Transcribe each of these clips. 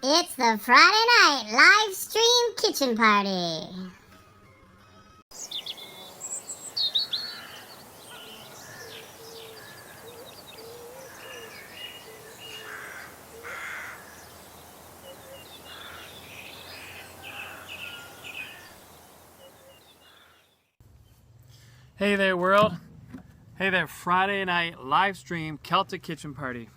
It's the Friday night live stream kitchen party. Hey there, world. Hey there, Friday night live stream Celtic kitchen party.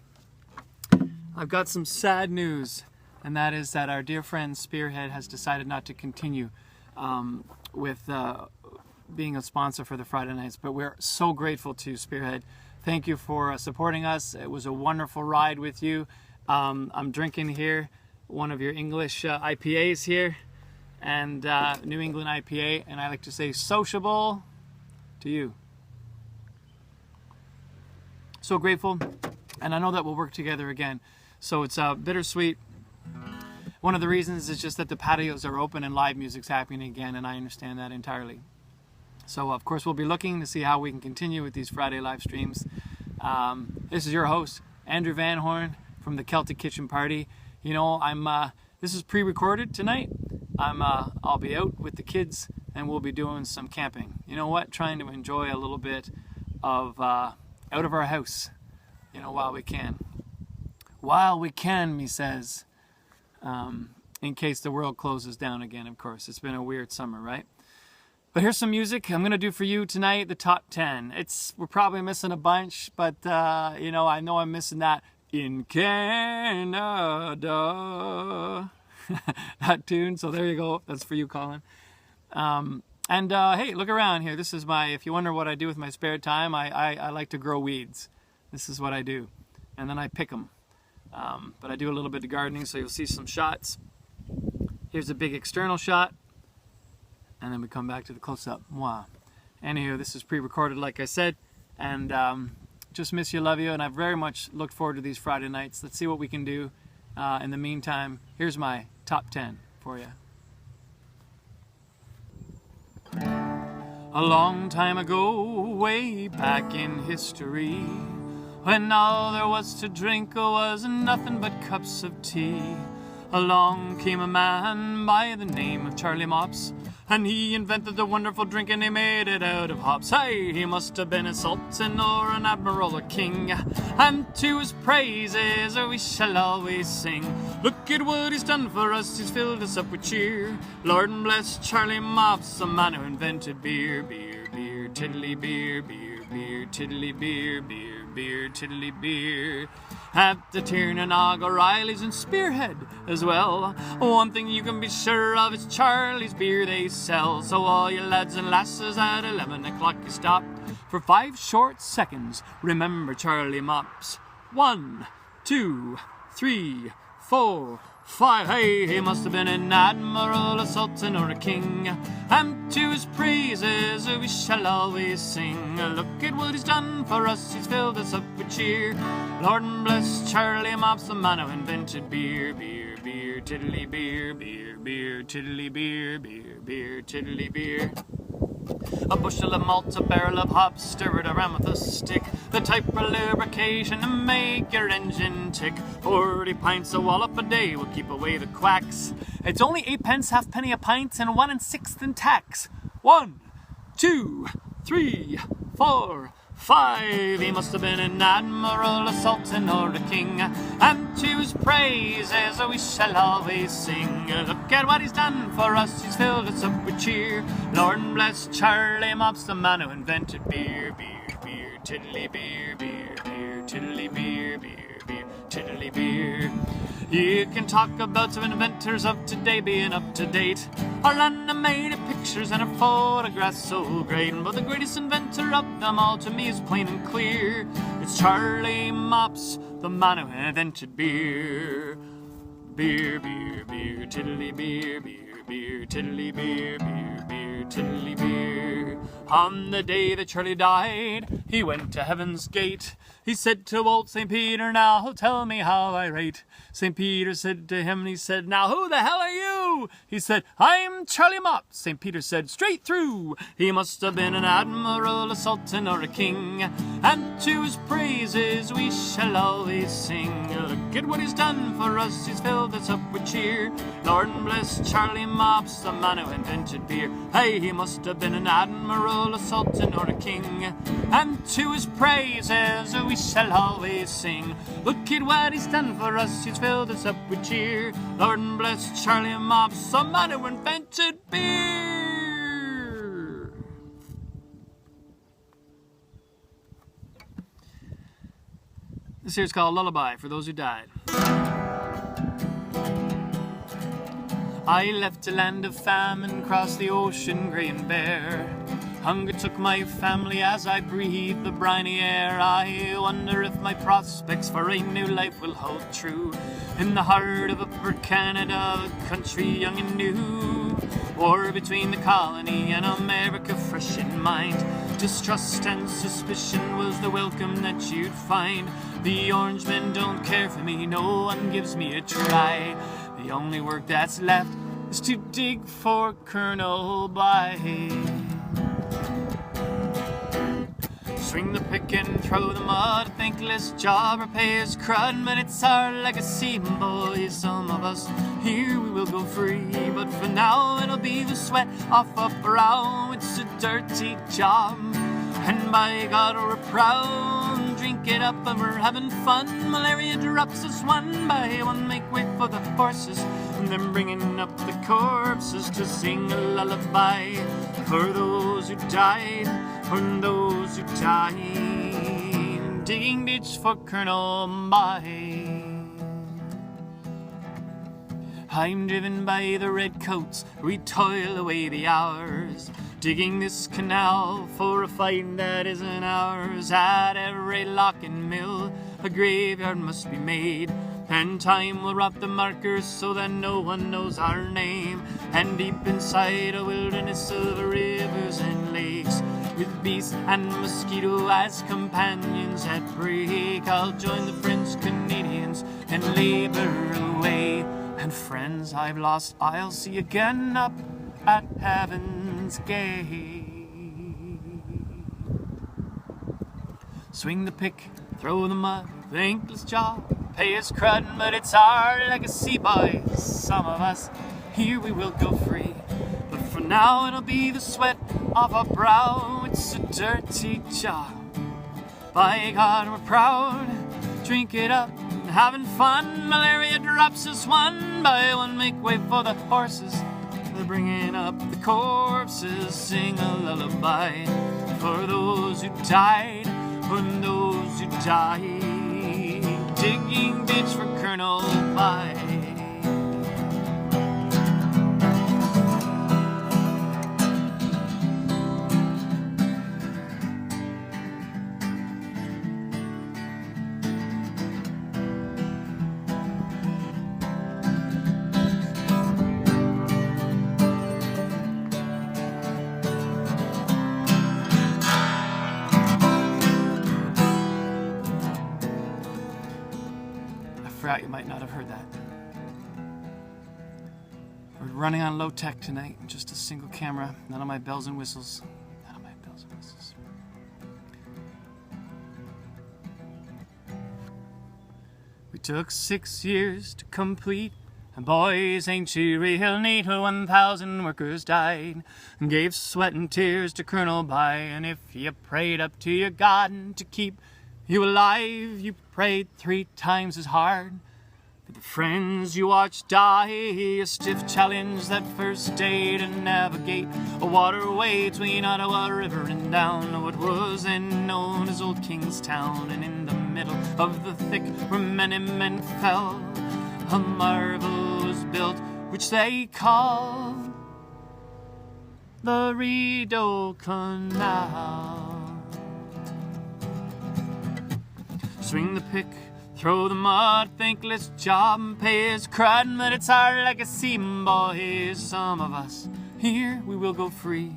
I've got some sad news, and that is that our dear friend Spearhead has decided not to continue with being a sponsor for the Friday nights, but we're so grateful to Spearhead. Thank you for supporting us. It was a wonderful ride with you. I'm drinking here one of your English IPAs here, and New England IPA, and I like to say sociable to you. So grateful, and I know that we'll work together again. So it's bittersweet. One of the reasons is just that the patios are open and live music's happening again, and I understand that entirely. So of course we'll be looking to see how we can continue with these Friday live streams. This is your host, Andrew Van Horn from the Celtic Kitchen Party. You know, this is pre-recorded tonight. I'll be out with the kids, and we'll be doing some camping. You know what? Trying to enjoy a little bit of out of our house, you know, while we can. While we can, me says, in case the world closes down again, of course. It's been a weird summer, right? But here's some music I'm going to do for you tonight, the top 10. We're probably missing a bunch, but, you know I'm missing that In Canada. That tune, so there you go. That's for you, Colin. Hey, look around here. This is if you wonder what I do with my spare time, I like to grow weeds. This is what I do. And then I pick them. But I do a little bit of gardening, so you'll see some shots. Here's a big external shot. And then we come back to the close-up. Wow. Anywho, this is pre-recorded, like I said. And just miss you, love you. And I very much look forward to these Friday nights. Let's see what we can do. In the meantime, here's my top 10 for you. A long time ago, way back in history, when all there was to drink was nothing but cups of tea, along came a man by the name of Charlie Mopps, and he invented the wonderful drink and he made it out of hops. Hey, he must have been a sultan or an admiral or king, and to his praises we shall always sing. Look at what he's done for us, he's filled us up with cheer. Lord and bless Charlie Mopps, the man who invented beer. Beer, beer, tiddly beer, beer, beer, tiddly beer, beer, beer, tiddly beer. At the Tiernan O'Reilly's and Spearhead as well, one thing you can be sure of is Charlie's beer they sell. So all you lads and lasses, at 11 o'clock you stop for 5 short seconds. Remember Charlie Mopps. 1, 2, 3, 4, 5. Hey, he must have been an admiral, a sultan, or a king, and to his praises we shall always sing. Look at what he's done for us, he's filled us up with cheer. Lord and bless Charlie Mopps, the man who invented beer. Beer, beer, tiddly beer, beer, beer, tiddly beer, beer, beer, tiddly beer. A bushel of malt, a barrel of hops, stir it around with a stick, the type of lubrication to make your engine tick. 40 pints of wallop a day will keep away the quacks. It's only 8 pence, halfpenny a pint, and 1 1/6 in tax. 1, 2, 3, 4, 5. He must have been an admiral, a sultan, or a king, and to his praises we shall always sing. Look at what he's done for us, he's filled us up with cheer. Lord bless Charlie Mopps, the man who invented beer. Beer, beer, tiddly beer, beer, beer, tiddly beer, beer, beer, tiddly beer. You can talk about some inventors of today being up to date, or animated pictures and a photograph so great, but the greatest inventor of them all to me is plain and clear. It's Charlie Mopps, the man who invented beer. Beer, beer, beer, tiddly beer, beer, beer, tiddly beer, beer, beer, tiddly beer. On the day that Charlie died, he went to heaven's gate. He said to old St. Peter, now tell me how I rate. St. Peter said to him, he said, now who the hell are you? you? He said, I'm Charlie Mopps. St. Peter said, straight through. He must have been an admiral, a sultan, or a king, and to his praises we shall always sing. Look at what he's done for us, he's filled us up with cheer. Lord bless Charlie Mopps, the man who invented beer. Hey, he must have been an admiral, a sultan, or a king, and to his praises we shall always sing. Look at what he's done for us, he's filled us up with cheer. Lord bless Charlie Mopps, the man who invented beer. This here's called Lullaby for those who died. I left a land of famine, crossed the ocean grey and bare. Hunger took my family as I breathed the briny air. I wonder if my prospects for a new life will hold true in the heart of Upper Canada, a country young and new. War between the colony and America fresh in mind. Distrust and suspicion was the welcome that you'd find. The orange men don't care for me, no one gives me a try. The only work that's left is to dig for Colonel Bly. Swing the pick and throw the mud, a thankless job or pay his crud, but it's our legacy, boys, some of us here we will go free. But for now it'll be the sweat off a brow, it's a dirty job, and by God we're proud. Drink it up and we're having fun, malaria drops us one by one. Make way for the horses and then bringing up the corpses to sing a lullaby for those who died, for those who died, digging ditch for Colonel Bly. I'm driven by the redcoats, we toil away the hours, digging this canal for a fight that isn't ours. At every lock and mill, a graveyard must be made, and time will rot the markers so that no one knows our name. And deep inside a wilderness of rivers and lakes, with beast and mosquito as companions at break, I'll join the French Canadians and labor away. And friends I've lost I'll see again up at heaven's gate. Swing the pick, throw the mud, thankless job, pay us crud, but it's our legacy, boys, some of us here we will go free. But for now it'll be the sweat of our brow, it's a dirty job, by God we're proud. Drink it up, having fun, malaria drops us one by one. Make way for the horses, they're bringing up the corpses. Sing a lullaby for those who died, for those who died, digging ditch for Colonel Bly. You might not have heard that. We're running on low tech tonight, just a single camera, none of my bells and whistles. None of my bells and whistles. We took 6 years to complete, and boys, ain't you real neat? 1,000 workers died and gave sweat and tears to Colonel Bly. And if you prayed up to your God to keep you alive, you prayed 3 times as hard. For the friends you watched die, a stiff challenge that first day to navigate a waterway between Ottawa River and down what was then known as Old Kingstown. And in the middle of the thick where many men fell, a marvel was built which they called the Rideau Canal. Swing the pick, throw the mud, thankless job, and pay his crud, but it's our legacy, boys, some of us here we will go free.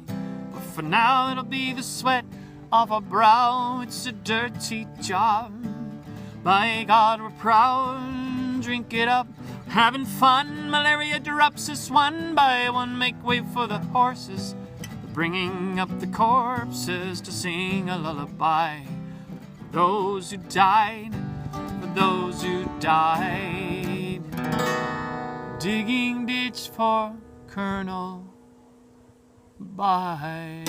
But for now it'll be the sweat off our brow, it's a dirty job, by God we're proud. Drink it up, Having fun, malaria drops us one by one. Make way for the horses, bringing up the corpses to sing a lullaby. For those who died, for those who died. Digging ditch for Colonel By.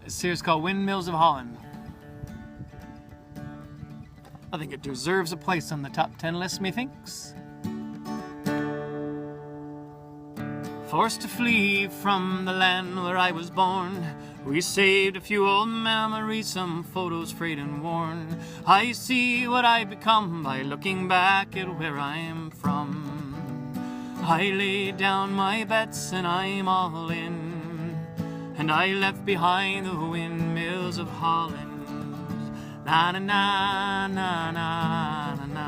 This series called Windmills of Holland. I think it deserves a place on the top 10 list, methinks. Forced to flee from the land where I was born, we saved a few old memories, some photos frayed and worn. I see what I've become by looking back at where I am from. I laid down my bets and I'm all in, and I left behind the windmills of Holland. Na na na na na na na.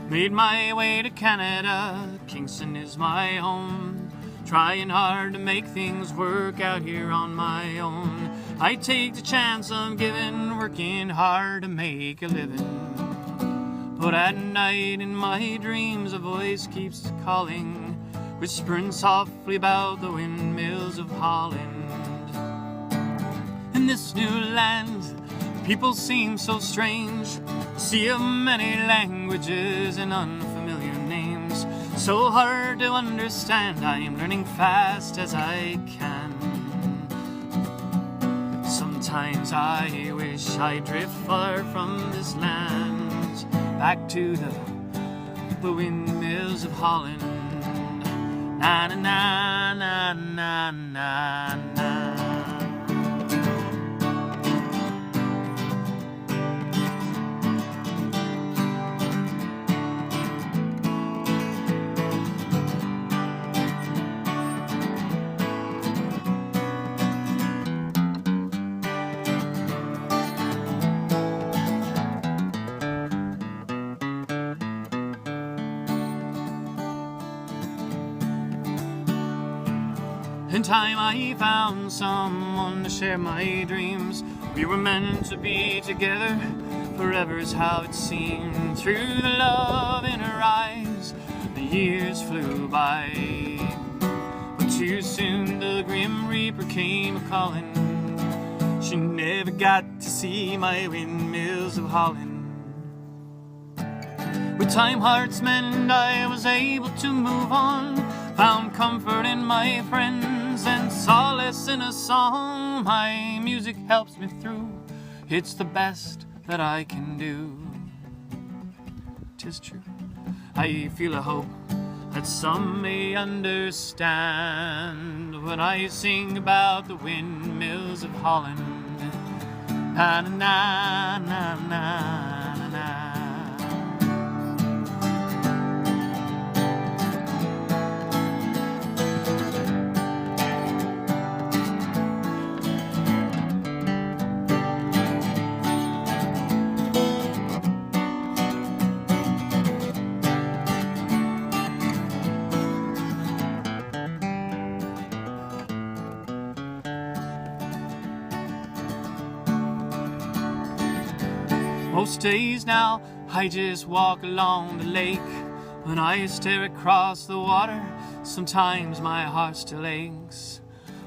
Made my way to Canada, Kingston is my home. Trying hard to make things work out here on my own. I take the chance of giving, working hard to make a living. But at night in my dreams a voice keeps calling, whispering softly about the windmills of Holland. In this new land, people seem so strange. Sea of many languages and unfamiliar names. So hard to understand, I am learning fast as I can. Sometimes I wish I drift far from this land, back to the windmills of Holland. Na na na na na na na. In time I found someone to share my dreams. We were meant to be together, forever's how it seemed. Through the love in her eyes, the years flew by. But too soon the grim reaper came a-calling. She never got to see my windmills of Holland. With time hearts mend, I was able to move on. Found comfort in my friends and solace in a song. My music helps me through. It's the best that I can do. 'Tis true. I feel a hope that some may understand when I sing about the windmills of Holland. Na na na na na na. Most days now I just walk along the lake. When I stare across the water, sometimes my heart still aches.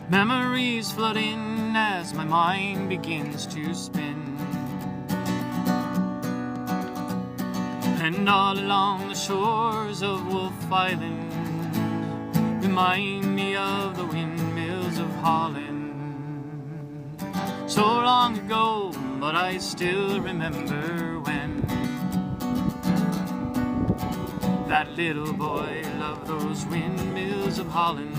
Memories flood in as my mind begins to spin. And all along the shores of Wolf Island remind me of the windmills of Holland. So long ago, but I still remember when that little boy loved those windmills of Holland.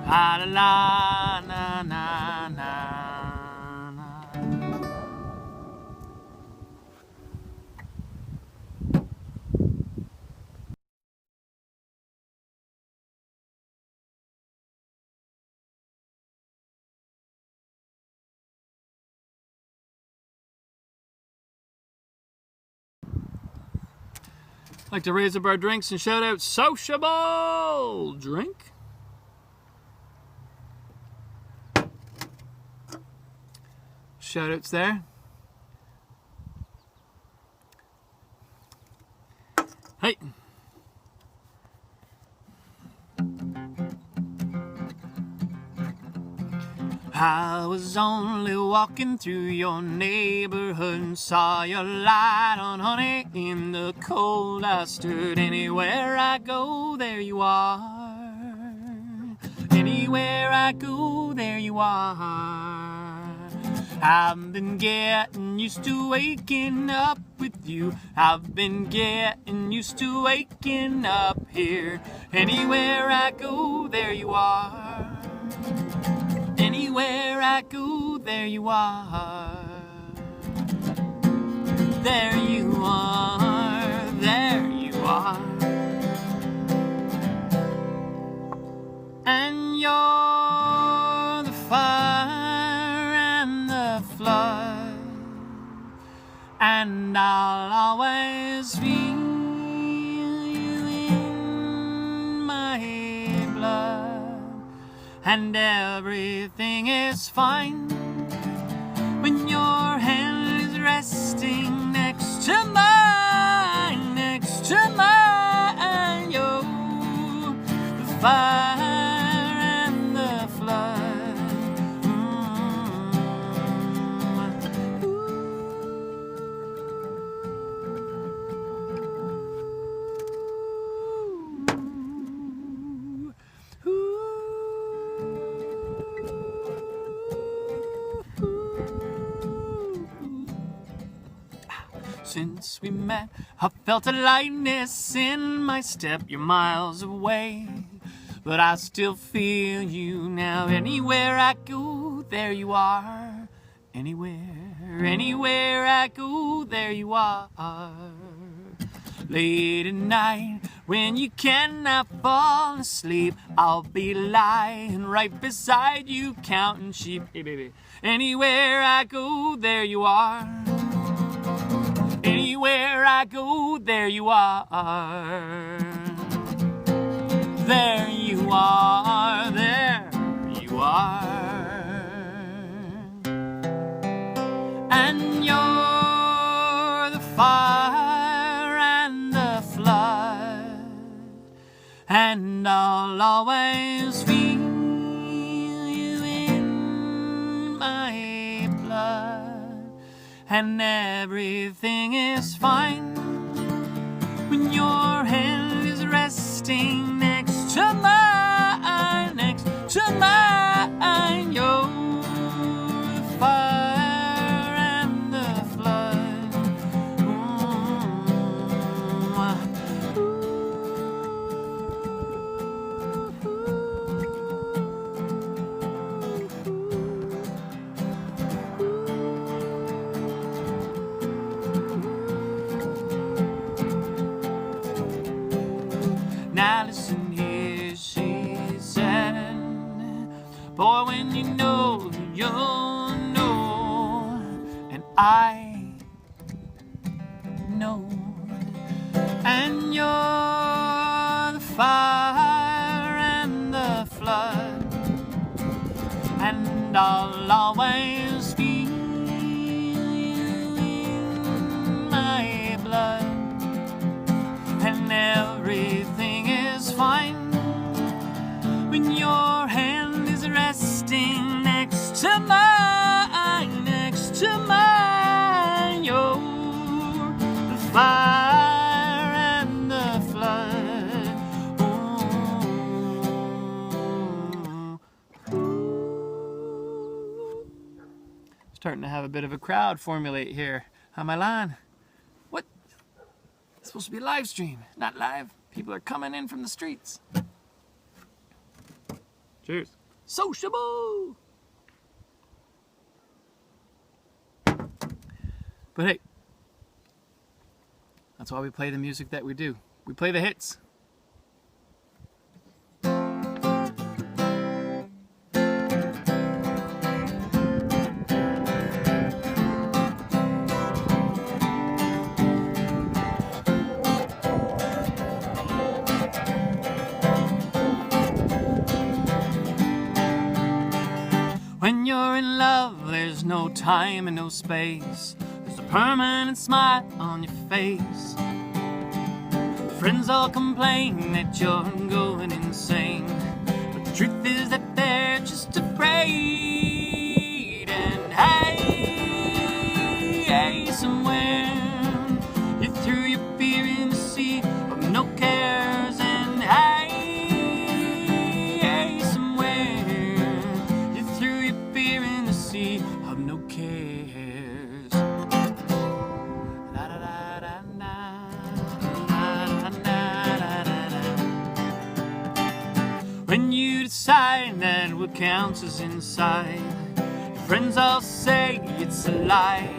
La la la na na na. Like to raise up our drinks and shout out sociable drink. Shout outs there. Hey. I was only walking through your neighborhood and saw your light on, honey, in the cold. I stood anywhere I go, there you are. Anywhere I go, there you are. I've been getting used to waking up with you. I've been getting used to waking up here. Anywhere I go, there you are. Anywhere I go, there you are. There you are. There you are. And you're the fire and the flood, and I'll always feel you in my blood. And everything is fine when your hand is resting next to mine, next to mine. You're the fire and the flood. Since we met, I felt a lightness in my step. You're miles away, but I still feel you now. Anywhere I go, there you are. Anywhere I go, there you are. Late at night, when you cannot fall asleep, I'll be lying right beside you, counting sheep. Hey, baby. Anywhere I go, there you are. Anywhere I go, there you are. There you are, there you are. And you're the fire and the flood, and I'll always feel you in my blood. And everything is fine when your hand is resting next to mine, next to mine. You're the fire and the flood. Now listen here, she said, boy, when you know, you'll know, and I know. And you're the fire and the flood, and I'll always feel you in my blood. And everything is fine when your hand is resting next to mine, next to mine. You're the fire and the flood. Starting to have a bit of a crowd formulate here on my line. What? It's supposed to be a live stream, not live. People are coming in from the streets. Cheers. Sociable! But hey, that's why we play the music that we do. We play the hits. no time and no space. There's a permanent smile on your face. Friends all complain that you're going insane, but the truth is that they're just afraid. And hey, somewhere you threw your fear in the sea of no cares. And hey, somewhere you threw your fear in the sea of no cares. When you decide that what counts is inside, your friends all say it's a lie.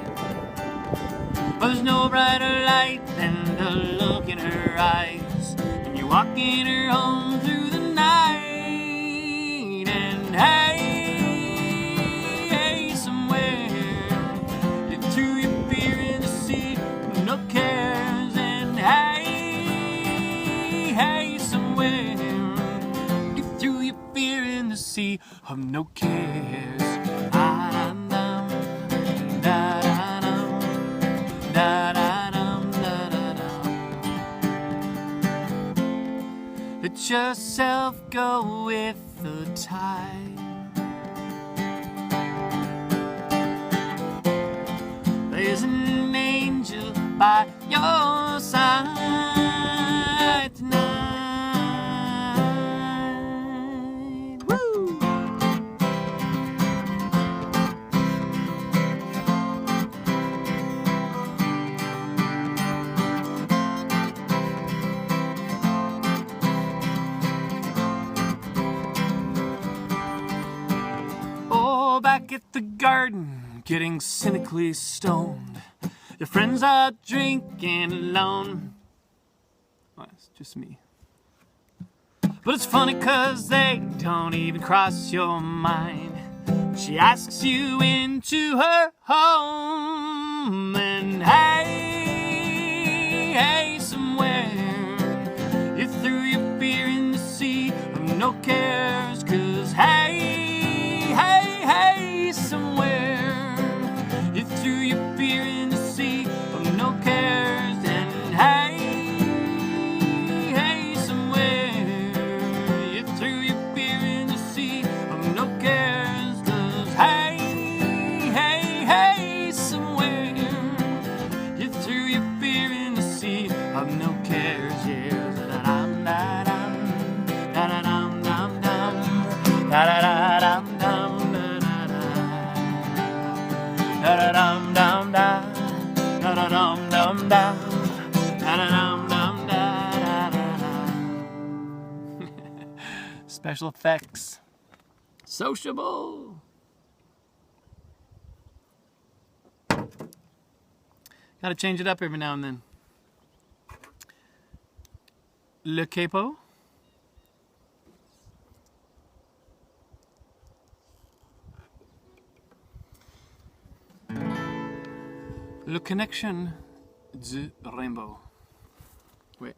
Well, there's no brighter light than the look in her eyes when you're walking her home through the night. And hey, somewhere you threw your fear in the sea, no cares. And hey, somewhere you threw your fear in the sea of no cares. Let yourself go with the tide. There's an angel by your side tonight. Woo! Back at the garden, getting cynically stoned. Your friends are drinking alone. Oh, it's just me. But it's funny 'cause they don't even cross your mind. She asks you into her home. And hey, somewhere you threw your fear in the sea of no cares. 'Cause hey, somewhere you threw your fear in the sea of no cares. And hey, somewhere you threw your fear in the sea of no cares. 'Cause hey, somewhere you threw your fear in the sea of no cares. Yes, da-da-dum, da-dum, da-da-dum, dum, dum, da-da-da-dum, dum. Da-da-dum dum da, da-da-dum dum da, da-da-dum dum da, da-da-da. Special effects. Sociable. Gotta change it up every now and then. Le capo. Le connection du rainbow. Wait.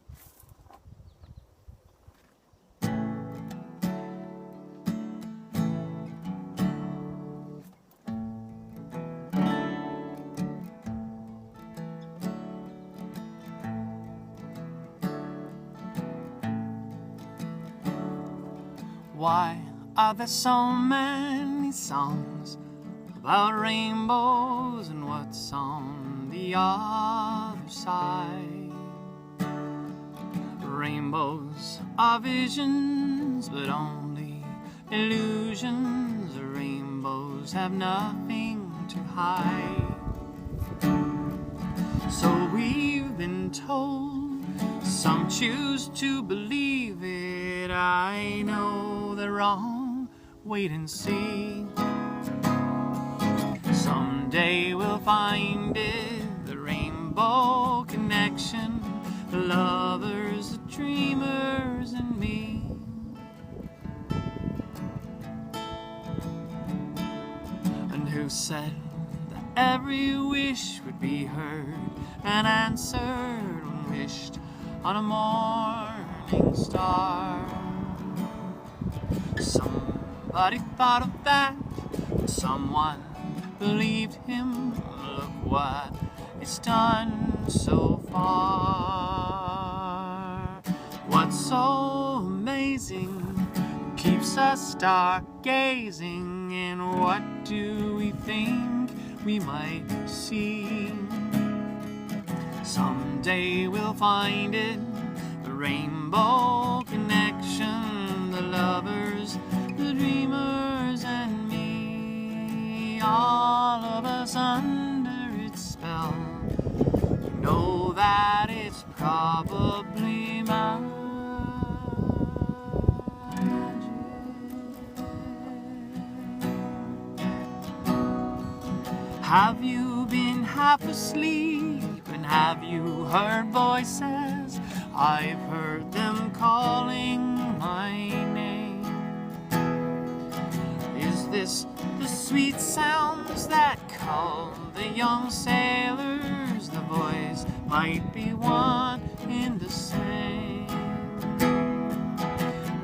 Why are there so many songs about rainbows and what's on the other side? Rainbows are visions, but only illusions. Rainbows have nothing to hide. So we've been told, some choose to believe it. I know they're wrong, wait and see. Someday we'll find it, the rainbow connection, the lovers, the dreamers, and me. And who said that every wish would be heard and answered when wished on a morning star? Somebody thought of that, someone believed him. Look what it's done so far. What's so amazing keeps us stargazing, and what do we think we might see? Someday we'll find it, the rainbow connection, the lovers, the dreamers, and me, all of us under its spell. You know that it's probably magic. Have you been half asleep, and have you heard voices? I've heard them calling my name. Is this the sweet sounds that call the young sailors? The voice might be one in the same.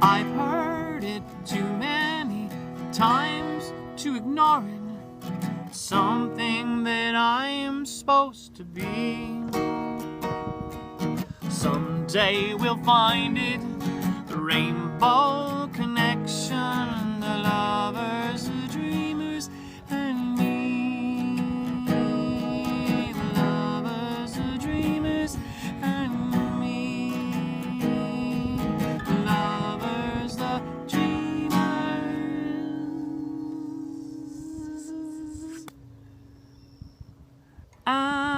I've heard it too many times to ignore it. Something that I am supposed to be. Someday we'll find it, the rainbow connection, the lovers, the dreamers, and me. The lovers, the dreamers, and me. The lovers, the dreamers, and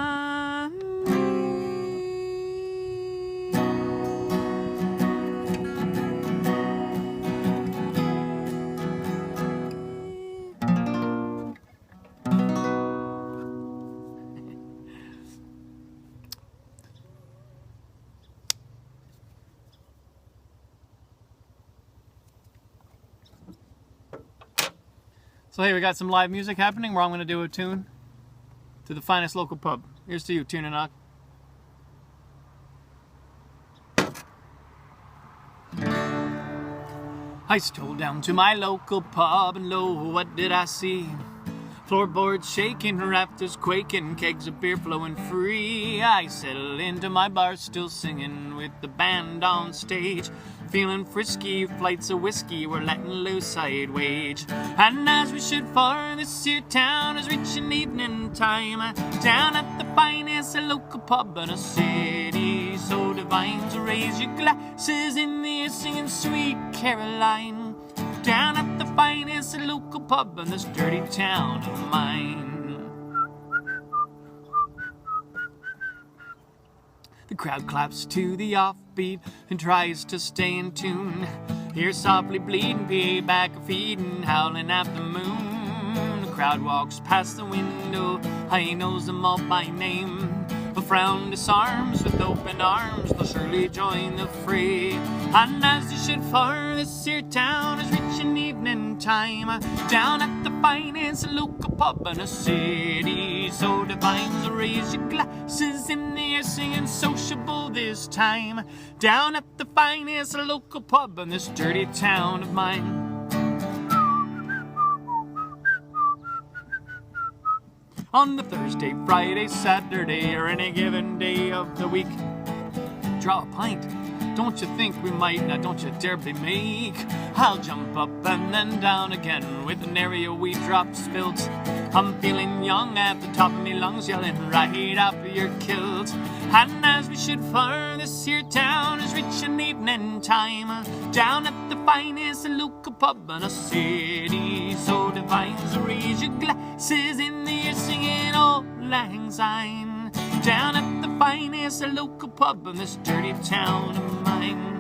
so hey, we got some live music happening where I'm going to do a tune to the finest local pub. Here's to you, Tune and Knock. I strolled down to my local pub, and lo, what did I see? Floorboards shaking, rafters quaking, kegs of beer flowing free. I settle into my bar, still singing with the band on stage. Feeling frisky, flights of whiskey were letting loose, I'd wage. And as we should for this here town is reaching evening time, down at the finest local pub in a city so divine, to raise your glasses in the air singing Sweet Caroline. Down at the finest local pub in this dirty town of mine. The crowd claps to the offbeat and tries to stay in tune. Here softly bleeding, PA back a feeding, howling at the moon. The crowd walks past the window, I knows them all by name. A frown disarms with open arms, they'll surely join the fray. And as you should for this here town is reaching evening time, down at the finest local pub in a city so divine, so raise your glasses in the air singing sociable this time, down at the finest local pub in this dirty town of mine. On the Thursday, Friday, Saturday, or any given day of the week, draw a pint. Don't you think we might? Now don't you dare be meek. I'll jump up and then down again with an area we dropped spilt. I'm feeling young at the top of me lungs, yelling right off of your kilt. And as we should for this here town is reaching evening time, down at the finest local pub in a city so divine, so raise your glasses in the air singing Old Lang Syne. Down at the finest local pub in this dirty town of mine.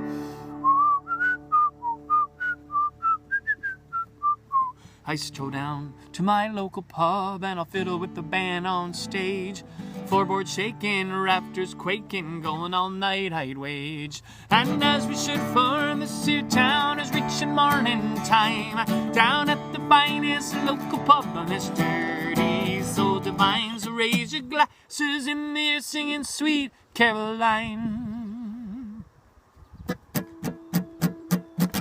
I stroll down to my local pub and I'll fiddle with the band on stage. Floorboards shaking, rafters quaking, going all night I'd wage. And as we should for this here town is reaching morning time, down at the finest local pub in this dirty so divine, so raise your glasses in the air singing Sweet Caroline.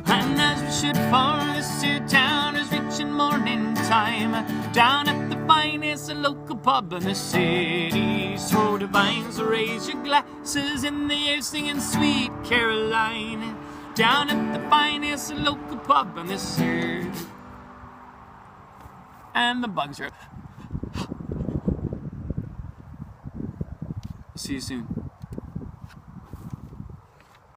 And as we should for this here town is reaching morning time, down at the finest local pub in the city. Throw the vines, raise your glasses in the air, singing Sweet Caroline. Down at the finest local pub in the city. And the bugs are. See you soon.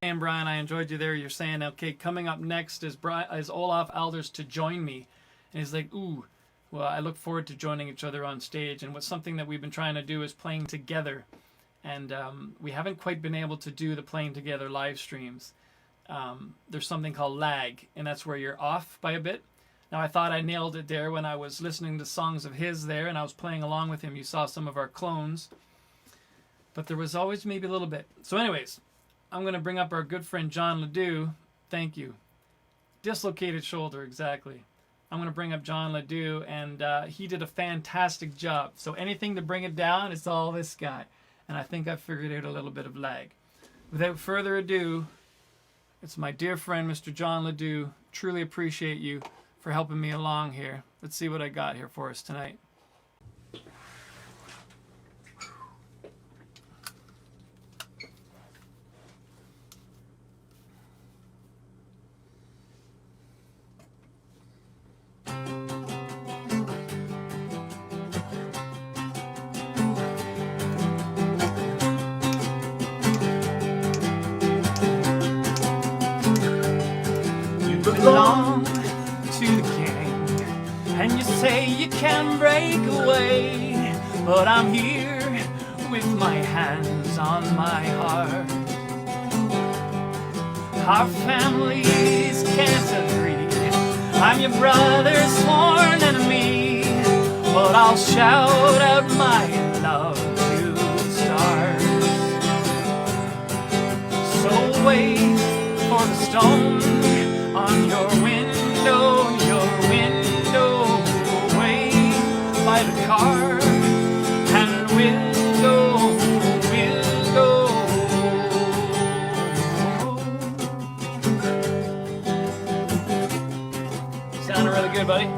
And Brian, I enjoyed you there. You're saying, okay, coming up next is Olaf Alders to join me. And he's like, ooh, well, I look forward to joining each other on stage. And what's something that we've been trying to do is playing together. And we haven't quite been able to do the playing together live streams. There's something called lag, and that's where you're off by a bit. Now, I thought I nailed it there when I was listening to songs of his there, and I was playing along with him. You saw some of our clones. But there was always maybe a little bit. So anyways, I'm going to bring up our good friend John Ledoux. Thank you. Dislocated shoulder, exactly. I'm going to bring up John Ledoux, and he did a fantastic job. So anything to bring it down, it's all this guy. And I think I figured out a little bit of lag. Without further ado, it's my dear friend, Mr. John Ledoux. Truly appreciate you for helping me along here. Let's see what I got here for us tonight. Belong to the gang, and you say you can break away, but I'm here with my hands on my heart. Our families can't agree, I'm your brother's sworn enemy, but I'll shout out my love to the stars. So wait for the stone on your window, away by the car, and we'll go. Sounded really good, buddy.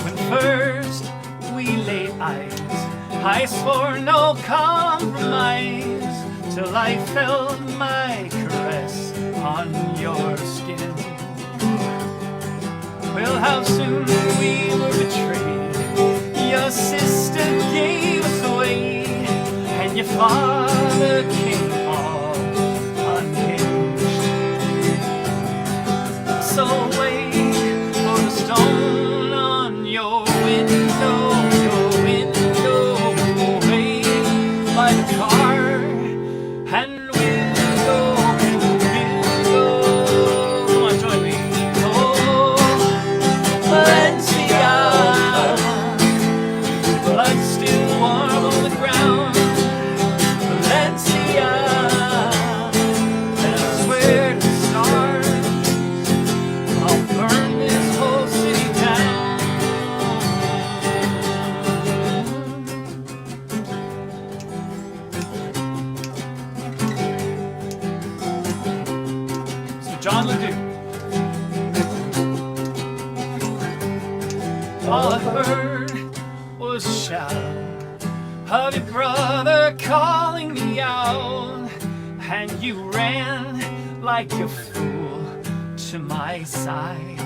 When first we laid eyes, I swore no compromise, till I felt my caress on your skin. Well, how soon we were betrayed. Your sister gave us away, and your father came all unhinged. So wait for the stone on your window, by the car, and we'll go. Come on, join me. Oh, Valencia, blood still warm on the ground. Valencia, and I swear to the stars, I'll burn this whole city down. John Ledoux. All I heard was a shout of your brother calling me out, and you ran like a fool to my side.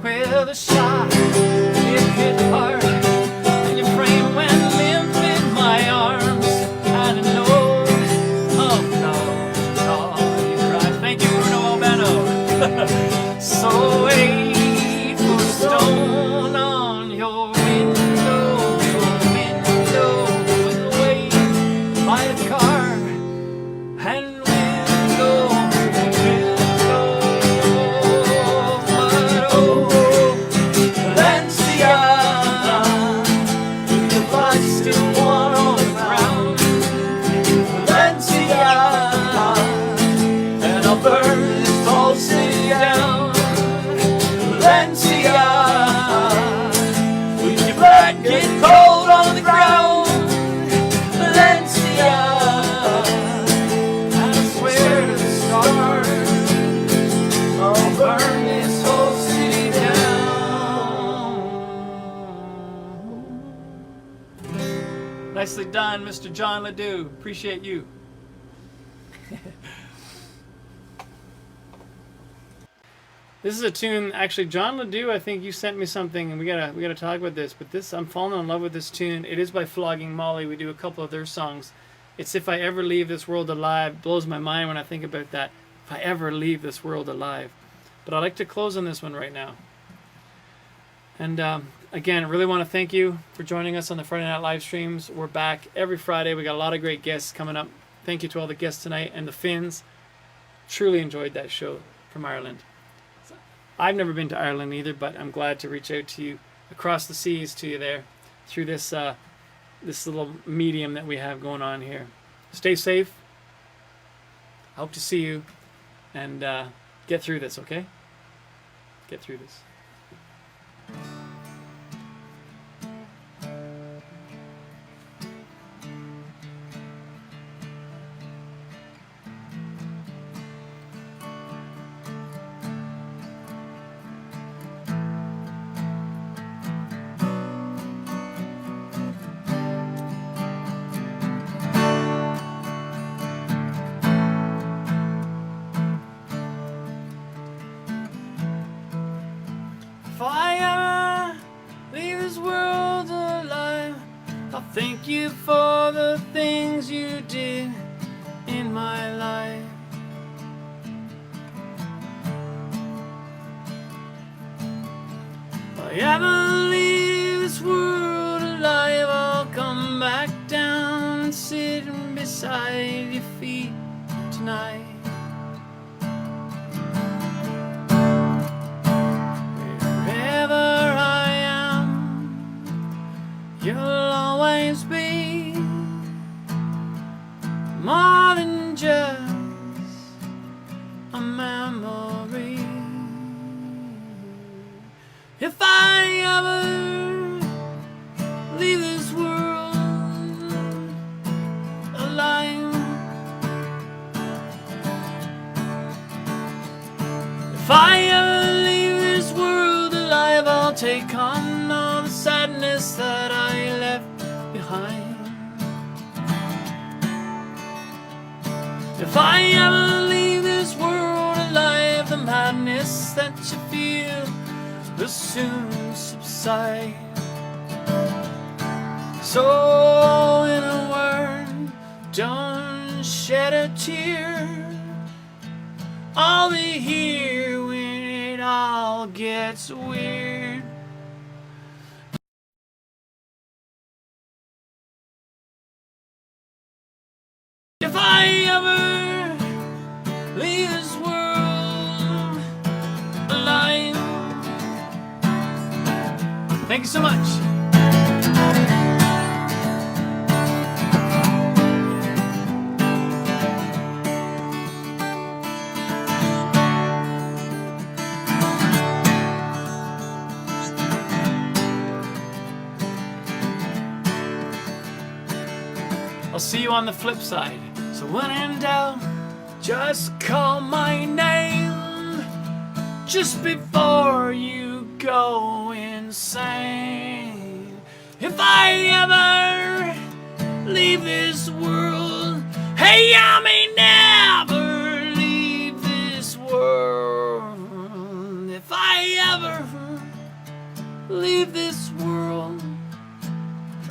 Well, the shot, it hit hard, and your frame went limp in my arms, and I know, oh no, thank you, Bruno Albano. So wait for the stone on your window, away by the car, and we'll go. But oh, Valencia, the blood's still warm on the ground. Valencia, burn this whole city down. burn this whole city down. Nicely done, Mr. John Ledoux. Appreciate you. This is a tune, actually, John Ledoux, I think you sent me something, and we gotta talk about this. But this, I'm falling in love with this tune. It is by Flogging Molly. We do a couple of their songs. It's If I Ever Leave This World Alive. It blows my mind when I think about that. If I ever leave this world alive. But I'd like to close on this one right now. And again, I really want to thank you for joining us on the Friday Night live streams. We're back every Friday. We got a lot of great guests coming up. Thank you to all the guests tonight and the Finns. Truly enjoyed that show from Ireland. I've never been to Ireland either, but I'm glad to reach out to you across the seas to you there through this this little medium that we have going on here. Stay safe. I hope to see you and get through this, okay? Get through this. If I ever leave this world alive, I'll thank you for the things you did in my life. If I ever leave this world alive, I'll come back down and sit beside your feet tonight. You'll always be more than just a memory. If I ever leave this world alive, if I ever leave this world alive, I'll take on all the sadness that I left behind. If I ever leave this world alive, the madness that you feel will soon subside. So in a word, don't shed a tear. I'll be here when it all gets weird. If I ever leave this world alive. Thank you so much. I'll see you on the flip side. So when in doubt, just call my name just before you go insane. If I ever leave this world, hey, I may never leave this world. If I ever leave this world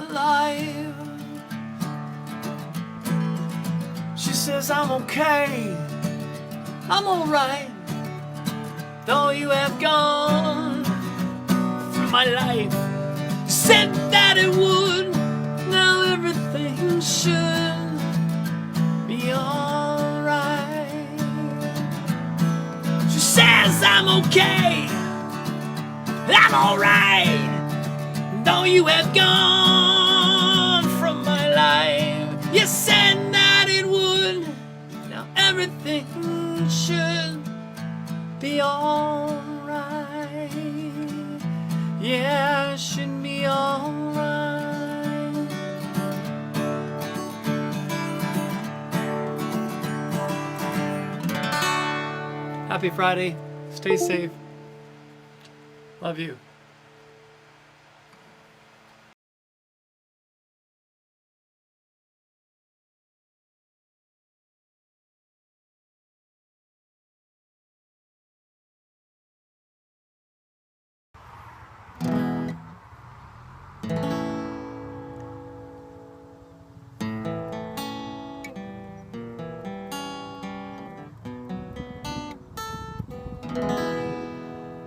alive. She says I'm okay, I'm alright, though you have gone through my life. Said that it would, now everything should be alright. She says I'm okay, I'm alright, though you have gone from my life. You said that it would, now everything should be alright. Yeah, it should be alright. Happy Friday. Stay safe. Love you.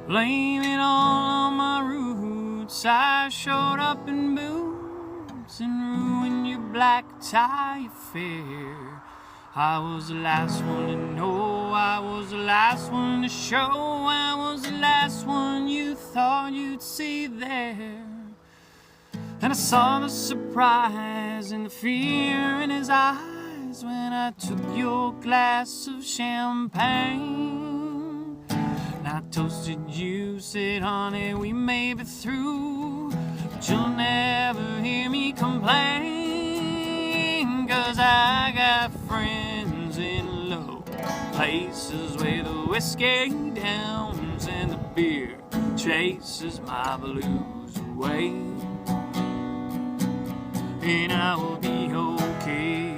Blame it all on my roots. I showed up in boots and ruined your black tie affair. I was the last one to know, I was the last one to show, I was the last one you thought you'd see there. And I saw the surprise and the fear in his eyes when I took your glass of champagne. I toasted you, said, honey, we may be through, but you'll never hear me complain, 'cause I got friends in low places where the whiskey downs and the beer chases my blues away, and I will be okay.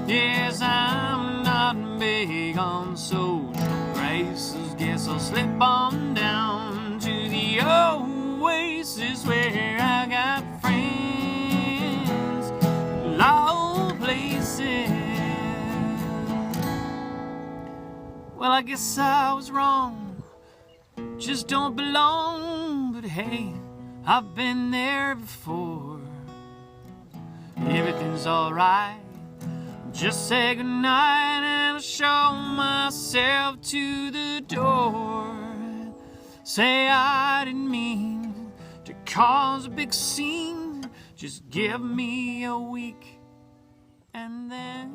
Yes, I'm not big on social graces. Guess I'll slip on down to the oasis where I got friends in low places. Well, I guess I was wrong, just don't belong. But hey, I've been there before. Everything's alright, just say goodnight and I'll show myself to the door. Say I didn't mean to cause a big scene, just give me a week and then